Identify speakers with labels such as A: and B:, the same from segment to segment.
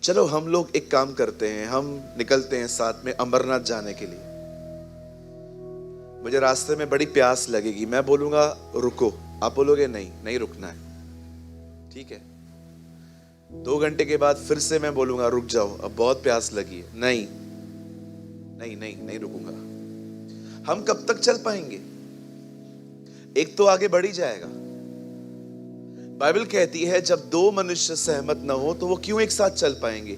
A: चलो हम लोग एक काम करते हैं, हम निकलते हैं साथ में अमरनाथ जाने के लिए। मुझे रास्ते में बड़ी प्यास लगेगी, मैं बोलूंगा रुको, आप बोलोगे नहीं नहीं रुकना है, ठीक है। 2 घंटे के बाद फिर से मैं बोलूंगा रुक जाओ, अब बहुत प्यास लगी है, नहीं नहीं नहीं नहीं रुकूंगा। हम कब तक चल पाएंगे? एक तो आगे बढ़ ही जाएगा। बाइबल कहती है जब 2 मनुष्य सहमत न हो तो वो क्यों एक साथ चल पाएंगे?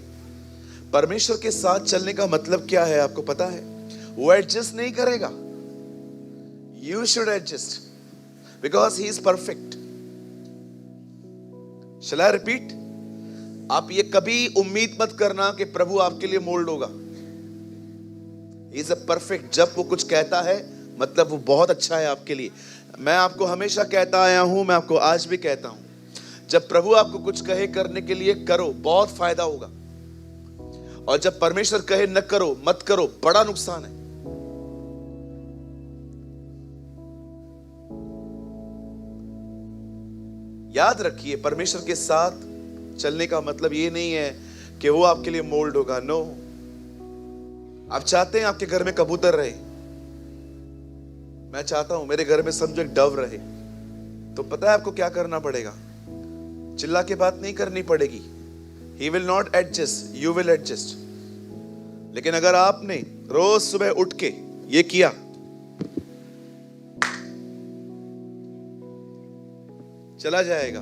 A: परमेश्वर के साथ चलने का मतलब क्या है आपको पता है? वो एडजस्ट नहीं करेगा। You should adjust because he is perfect. Shall I repeat? आप ये कभी उम्मीद मत करना कि प्रभु आपके लिए मोल्ड होगा। He is a perfect. जब वो कुछ कहता है मतलब वो बहुत अच्छा है आपके लिए। मैं आपको हमेशा कहता आया हूं, मैं आपको आज भी कहता हूं, जब प्रभु आपको कुछ कहे करने के लिए करो, बहुत फायदा होगा। और जब परमेश्वर कहे न करो, मत करो, बड़ा नुकसान है। याद रखिए, परमेश्वर के साथ चलने का मतलब ये नहीं है कि वो आपके लिए मोल्ड होगा। नो, आप चाहते हैं आपके घर में कबूतर रहे, मैं चाहता हूं मेरे घर में समझो एक डव रहे, तो पता है आपको क्या करना पड़ेगा? चिल्ला के बात नहीं करनी पड़ेगी। He will not adjust, you will adjust। लेकिन अगर आपने रोज सुबह उठ के ये किया, चला जाएगा।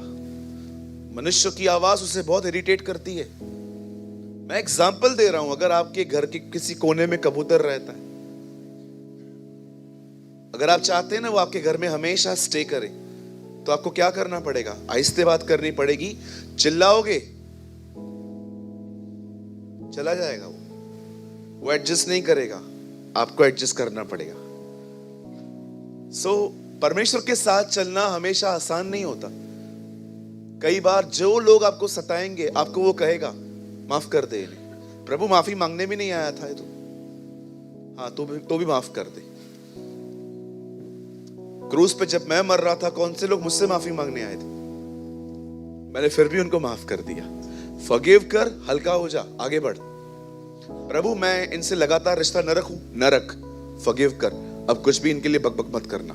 A: मनुष्य की आवाज उसे बहुत इरिटेट करती है। मैं एग्जाम्पल दे रहा हूं, अगर आपके घर के किसी कोने में कबूतर रहता है, अगर आप चाहते हैं ना वो आपके घर में हमेशा स्टे करे, तो आपको क्या करना पड़ेगा? आहिस्ते बात करनी पड़ेगी। चिल्लाओगे चला जाएगा, वो एडजस्ट नहीं करेगा, आपको एडजस्ट करना पड़ेगा। परमेश्वर के साथ चलना हमेशा आसान नहीं होता। कई बार जो लोग आपको सताएंगे, आपको वो कहेगा माफ कर दे इन्हें। प्रभु माफी मांगने भी नहीं आया था ये तो, हाँ तो भी माफ कर दे। क्रूज पे जब मैं मर रहा था, कौन से लोग मुझसे माफी मांगने आए थे? मैंने फिर भी उनको माफ कर दिया। फॉरगिव कर, हल्का हो जा, आगे बढ़। प्रभु मैं इनसे लगातार रिश्ता न रखूं, न रख, फॉरगिव कर, अब कुछ भी इनके लिए बकबक मत करना।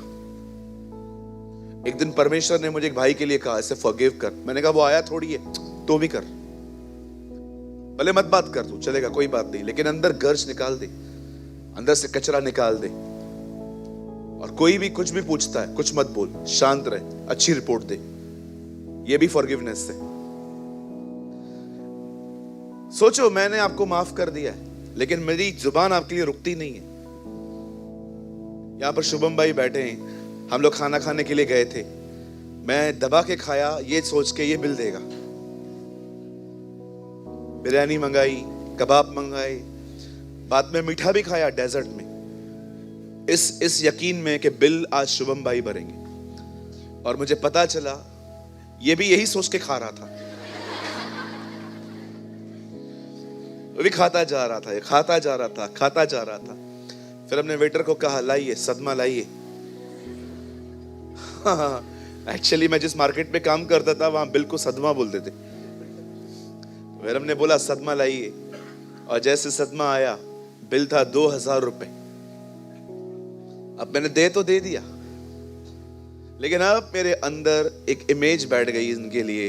A: एक दिन परमेश्वर ने मुझे एक भाई के लिए कहा ऐसे फॉरगिव कर। मैंने कहा वो आया थोड़ी है, तो भी कर, भले मत बात कर तू, चलेगा कोई बात नहीं, लेकिन अंदर गर्ज निकाल दे, अंदर से कचरा निकाल दे। और कोई भी कुछ भी पूछता है, कुछ मत बोल, शांत रहे, अच्छी रिपोर्ट दे। ये भी फॉरगिवनेस है। सोचो मैंने आपको माफ कर दिया है, लेकिन मेरी जुबान आपके लिए रुकती नहीं है। यहां पर शुभम भाई बैठे हैं, हम लोग खाना खाने के लिए गए थे, मैं दबा के खाया ये सोच के ये बिल देगा। बिरयानी मंगाई, कबाब मंगाए, बाद में मीठा भी खाया डेजर्ट में, इस यकीन में कि बिल आज शुभम भाई भरेंगे। और मुझे पता चला ये भी यही सोच के खा रहा था, वो भी खाता जा रहा था, खाता जा रहा था, खाता जा रहा था। फिर हमने वेटर को कहा लाइए सदमा लाइए। एक्चुअली मैं जिस मार्केट में काम करता था वहां बिल को सदमा बोलते थे। फिर हमने बोला सदमा लाइए, और जैसे सदमा आया बिल था 2000 रुपए। अब मैंने दे तो दे दिया, लेकिन अब मेरे अंदर एक इमेज बैठ गई इनके लिए,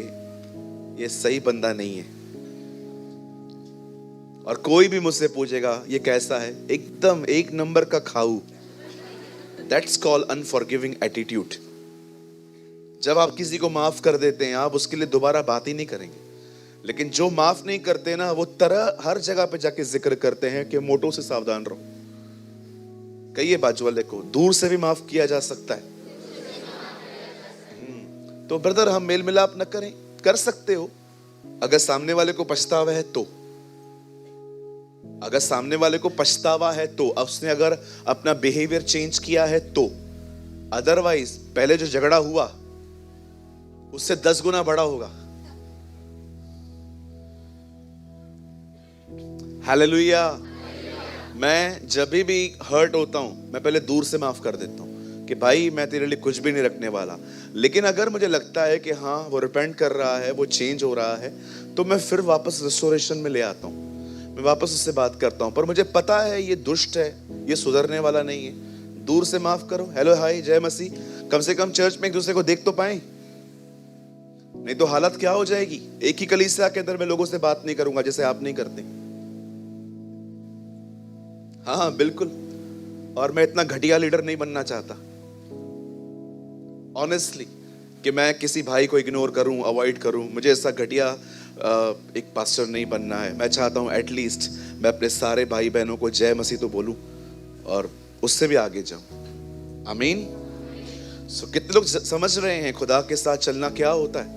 A: ये सही बंदा नहीं है। और कोई भी मुझसे पूछेगा ये कैसा है, एकदम 1 नंबर का खाऊ। That's called unforgiving attitude. जब आप किसी को माफ कर देते हैं, आप उसके लिए दोबारा बात ही नहीं करेंगे। लेकिन जो माफ नहीं करते ना, वो तरह हर जगह पे जाके जिक्र करते हैं कि मोटों से सावधान रहो। कहिए बाजू वाले को, दूर से भी माफ किया जा सकता है। तो ब्रदर हम मेल मिलाप न करें, कर सकते हो अगर सामने वाले को पछतावा है तो। अगर सामने वाले को पछतावा है तो, उसने अगर अपना बिहेवियर चेंज किया है तो। अदरवाइज पहले जो झगड़ा हुआ उससे 10 गुना बड़ा होगा। हालेलुया। मैं जब भी हर्ट होता हूं, मैं पहले दूर से माफ कर देता हूं कि भाई मैं तेरे लिए कुछ भी नहीं रखने वाला। लेकिन अगर मुझे लगता है कि हाँ वो रिपेंट कर रहा है, वो चेंज हो रहा है, तो मैं फिर वापस रिस्टोरेशन में ले आता हूँ, मैं वापस उससे बात करता हूँ। पर मुझे पता है ये दुष्ट है, ये सुधरने वाला नहीं है, दूर से माफ करो, हेलो हाय जय मसीह, कम से कम चर्च में एक दूसरे को देख तो पाए। नहीं तो हालत क्या हो जाएगी, एक ही कलीसिया के अंदर मैं लोगों से बात नहीं करूंगा जैसे आप नहीं करते। हाँ बिल्कुल, और मैं इतना घटिया लीडर नहीं बनना चाहता ऑनेस्टली, कि मैं किसी भाई को इग्नोर करूं, अवॉइड करूं। मुझे ऐसा घटिया एक पास्टर नहीं बनना है। मैं चाहता हूं एटलीस्ट मैं अपने सारे भाई बहनों को जय मसीह तो बोलूं और उससे भी आगे जाऊं। आमीन। सो कितने लोग समझ रहे हैं खुदा के साथ चलना क्या होता है?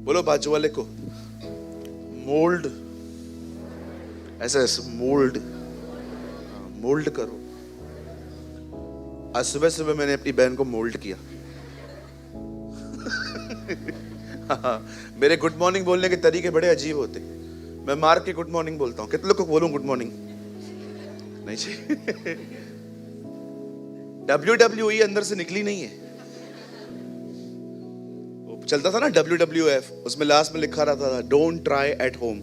A: बोलो बाजू वाले को, मोल्ड, ऐसा मोल्ड, मोल्ड करो। आज सुबह सुबह मैंने अपनी बहन को मोल्ड किया। मेरे गुड मॉर्निंग बोलने के तरीके बड़े अजीब होते। मैं मार के गुड मॉर्निंग बोलता हूँ। कितने लोग को बोलूं गुड मॉर्निंग? नहीं जी। WWE अंदर से निकली नहीं है। वो चलता था ना WWF, उसमें लास्ट में लिखा रहता था डोंट ट्राई एट होम।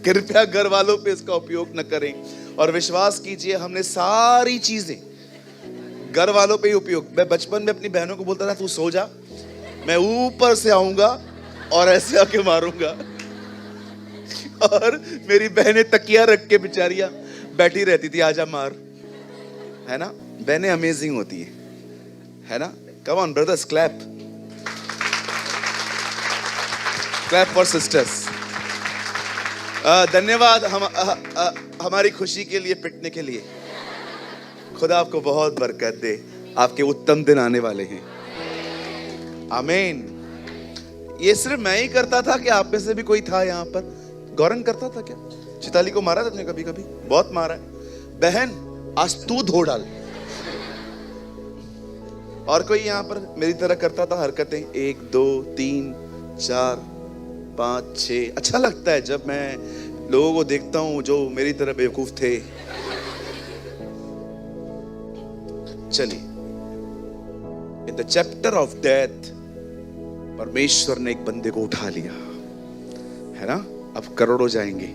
A: कृपया घर वालों पे इसका उपयोग न करें। और विश्वास कीजिए हमने सारी चीजें घर वालों पे ही उपयोग। मैं बचपन में अपनी बहनों को बोलता था तू सो जा, मैं ऊपर से आऊंगा और ऐसे आके मारूंगा। और मेरी बहनें तकिया रख के बेचारियां बैठी रहती थी, आजा मार। है ना, बहनें अमेजिंग होती है ना। Come on brothers, clap clap for sisters. धन्यवाद हमारी खुशी के लिए, पिटने के लिए। खुदा आपको बहुत बरकत दे, आपके उत्तम दिन आने वाले हैं। आमीन। ये सिर्फ मैं ही करता था कि आप में से भी कोई था यहाँ पर? गौरन करता था क्या? चिताली को मारा था तुमने कभी? कभी बहुत मारा है। बहन आज तू धो डाल। और कोई यहाँ पर मेरी तरह करता था हरकतें? 1 2 3 4 5 6। अच्छा लगता है जब मैं लोगों को देखता हूं जो मेरी तरह बेवकूफ थे। चलिए, in the chapter of death परमेश्वर ने एक बंदे को उठा लिया, है ना। अब करोड़ों जाएंगे।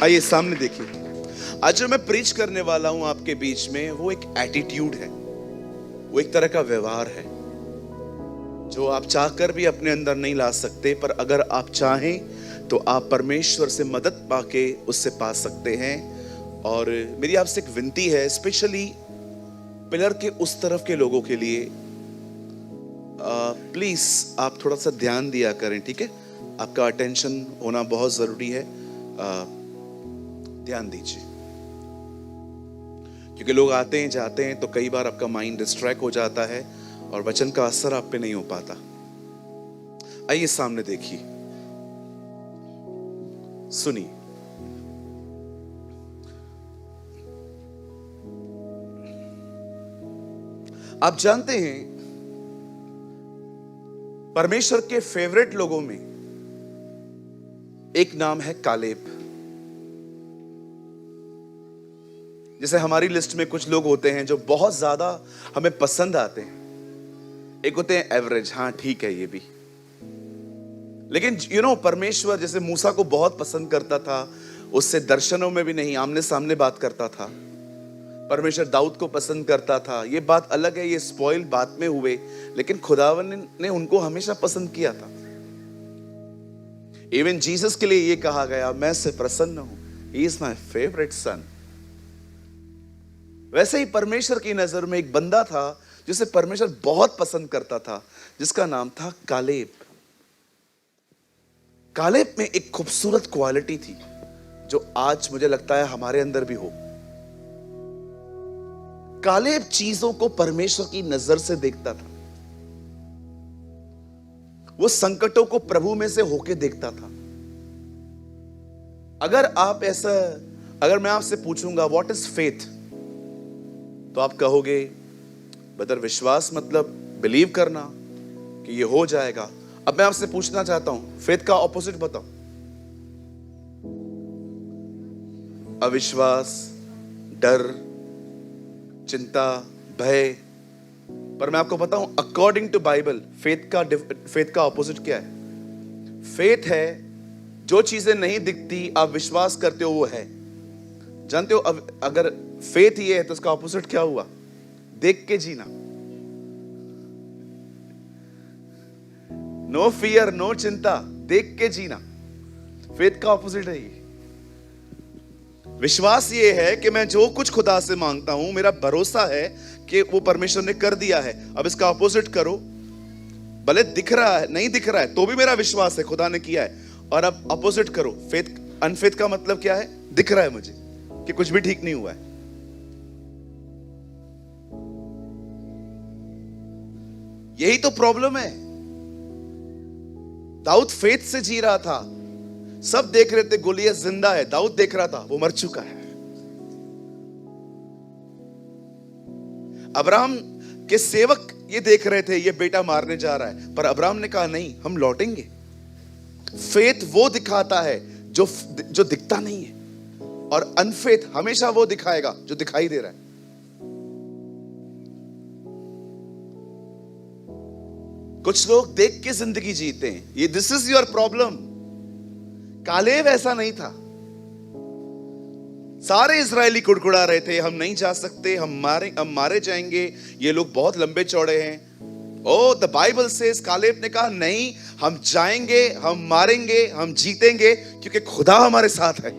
A: आइए सामने देखिए, आज जो मैं प्रीच करने वाला हूं आपके बीच में, वो एक एटीट्यूड है, वो एक तरह का व्यवहार है जो आप चाहकर भी अपने अंदर नहीं ला सकते, पर अगर आप चाहें तो आप परमेश्वर से मदद पाके उससे पा सकते हैं। और मेरी आपसे एक विनती है, स्पेशली पिलर के उस तरफ के लोगों के लिए, प्लीज आप थोड़ा सा ध्यान दिया करें, ठीक है। आपका अटेंशन होना बहुत जरूरी है, ध्यान दीजिए, क्योंकि लोग आते हैं जाते हैं तो कई बार आपका माइंड डिस्ट्रैक्ट हो जाता है और वचन का असर आप पे नहीं हो पाता। आइए सामने देखिए, सुनिए। आप जानते हैं परमेश्वर के फेवरेट लोगों में एक नाम है कालेब। जैसे हमारी लिस्ट में कुछ लोग होते हैं जो बहुत ज्यादा हमें पसंद आते हैं, एक होते हैं एवरेज, हाँ ठीक है ये भी। लेकिन परमेश्वर जैसे मूसा को बहुत पसंद करता था, उससे दर्शनों में भी नहीं, आमने सामने बात करता था। परमेश्वर दाऊद को पसंद करता था, ये बात अलग है, ये स्पॉइल बाद में हुए, लेकिन खुदावन ने उनको हमेशा पसंद किया था। इवन जीसस के लिए ये कहा गया, मैं से प्रसन्न हूं, ही इज माय फेवरेट सन। वैसे ही परमेश्वर की नजर में एक बंदा था जिसे परमेश्वर बहुत पसंद करता था, जिसका नाम था कालेब। कालेब में एक खूबसूरत क्वालिटी थी जो आज मुझे लगता है हमारे अंदर भी हो। कालेब चीजों को परमेश्वर की नजर से देखता था, वो संकटों को प्रभु में से होके देखता था। अगर मैं आपसे पूछूंगा व्हाट इज फेथ, तो आप कहोगे बदर विश्वास मतलब बिलीव करना कि ये हो जाएगा। अब मैं आपसे पूछना चाहता हूं, फेथ का ऑपोजिट बताओ। अविश्वास, डर, चिंता, भय। पर मैं आपको बताऊं, अकॉर्डिंग टू बाइबल फेथ का ऑपोजिट क्या है? फेथ है जो चीजें नहीं दिखती आप विश्वास करते हो वो है। जानते हो, अब अगर फेथ ये है तो उसका ऑपोजिट क्या हुआ? देख के जीना। नो फियर, नो चिंता, देख के जीना। फेथ का ऑपोजिट है ये। विश्वास ये है कि मैं जो कुछ खुदा से मांगता हूं, मेरा भरोसा है कि वो परमेश्वर ने कर दिया है। अब इसका ऑपोजिट करो, भले दिख रहा है नहीं दिख रहा है तो भी मेरा विश्वास है खुदा ने किया है। और अब अपोजिट करो, फेथ अनफेथ का मतलब क्या है? दिख रहा है मुझे कि कुछ भी ठीक नहीं हुआ है। यही तो प्रॉब्लम है। दाऊद फेथ से जी रहा था, सब देख रहे थे गोलियत जिंदा है, दाऊद देख रहा था वो मर चुका है। अब्राहम के सेवक ये देख रहे थे ये बेटा मारने जा रहा है, पर अब्राहम ने कहा नहीं, हम लौटेंगे। फेथ वो दिखाता है जो दिखता नहीं है, और अनफेथ हमेशा वो दिखाएगा जो दिखाई दे रहा है। कुछ लोग देख के जिंदगी जीते हैं, ये this is your problem. Caleb ऐसा नहीं था। सारे इजरायली कुड़कुड़ा रहे थे, हम नहीं जा सकते, हम मारे जाएंगे, ये लोग बहुत लंबे चौड़े हैं। ओ द बाइबल सेज, कालेब ने कहा नहीं, हम जाएंगे, हम मारेंगे, हम जीतेंगे, क्योंकि खुदा हमारे साथ है।